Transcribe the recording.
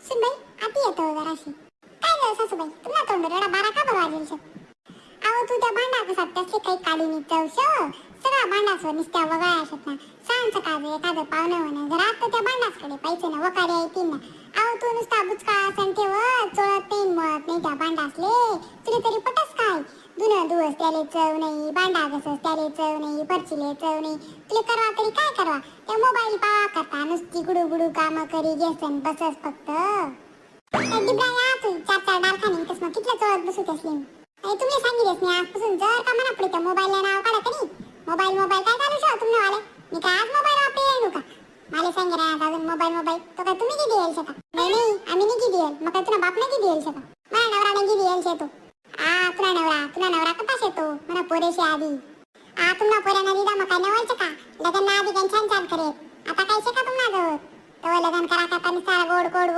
सुनबाई आती येतो जराशी. काय झालं सासूबाई तुला तोंड रडा बारा का बरं वाजेल शे? अहो तू त्या भांडा कसात त्याचे काही काढी निघताव सगळा भांडासवर निसत्या वगळा असत ना. सांग सकाळ एखादं पाहुणं म्हणे जरा आता त्या भांडासकडे पाहिजे ना वकारे येतील ना. अहो तू नुसता बुचका आसन ठेव चोळत नाही मुळत नाही त्या भांडासले. तुला तरी पटस काय? दुनं दिवस त्याले चव नाही भांडा घसस त्याले चव नाही फरचिले चव नाही. तुला करवा तरी काय करवा त्या मोबाईल पावा करता नुसती गुडू गुडू कामं करी घेसन बसस फक्त. त्या डिबऱ्या तू चार चार डारखाने कसं कितल्या चोळत बसू त्यासली. तुम्ही सांगितलेच नाही आजपासून जर का म्हणा पडे त्या मोबाईलला नाव काढा तरी मोबाईल काय चालू शो तुम्ही वाले. मी काय आज मोबाईल वापरे येऊ का? मला सांगे अजून मोबाईल तो काय तुम्ही किती येईल शका? नाही आम्ही नाही किती येईल मग काय तुला बाप नाही किती येईल शका?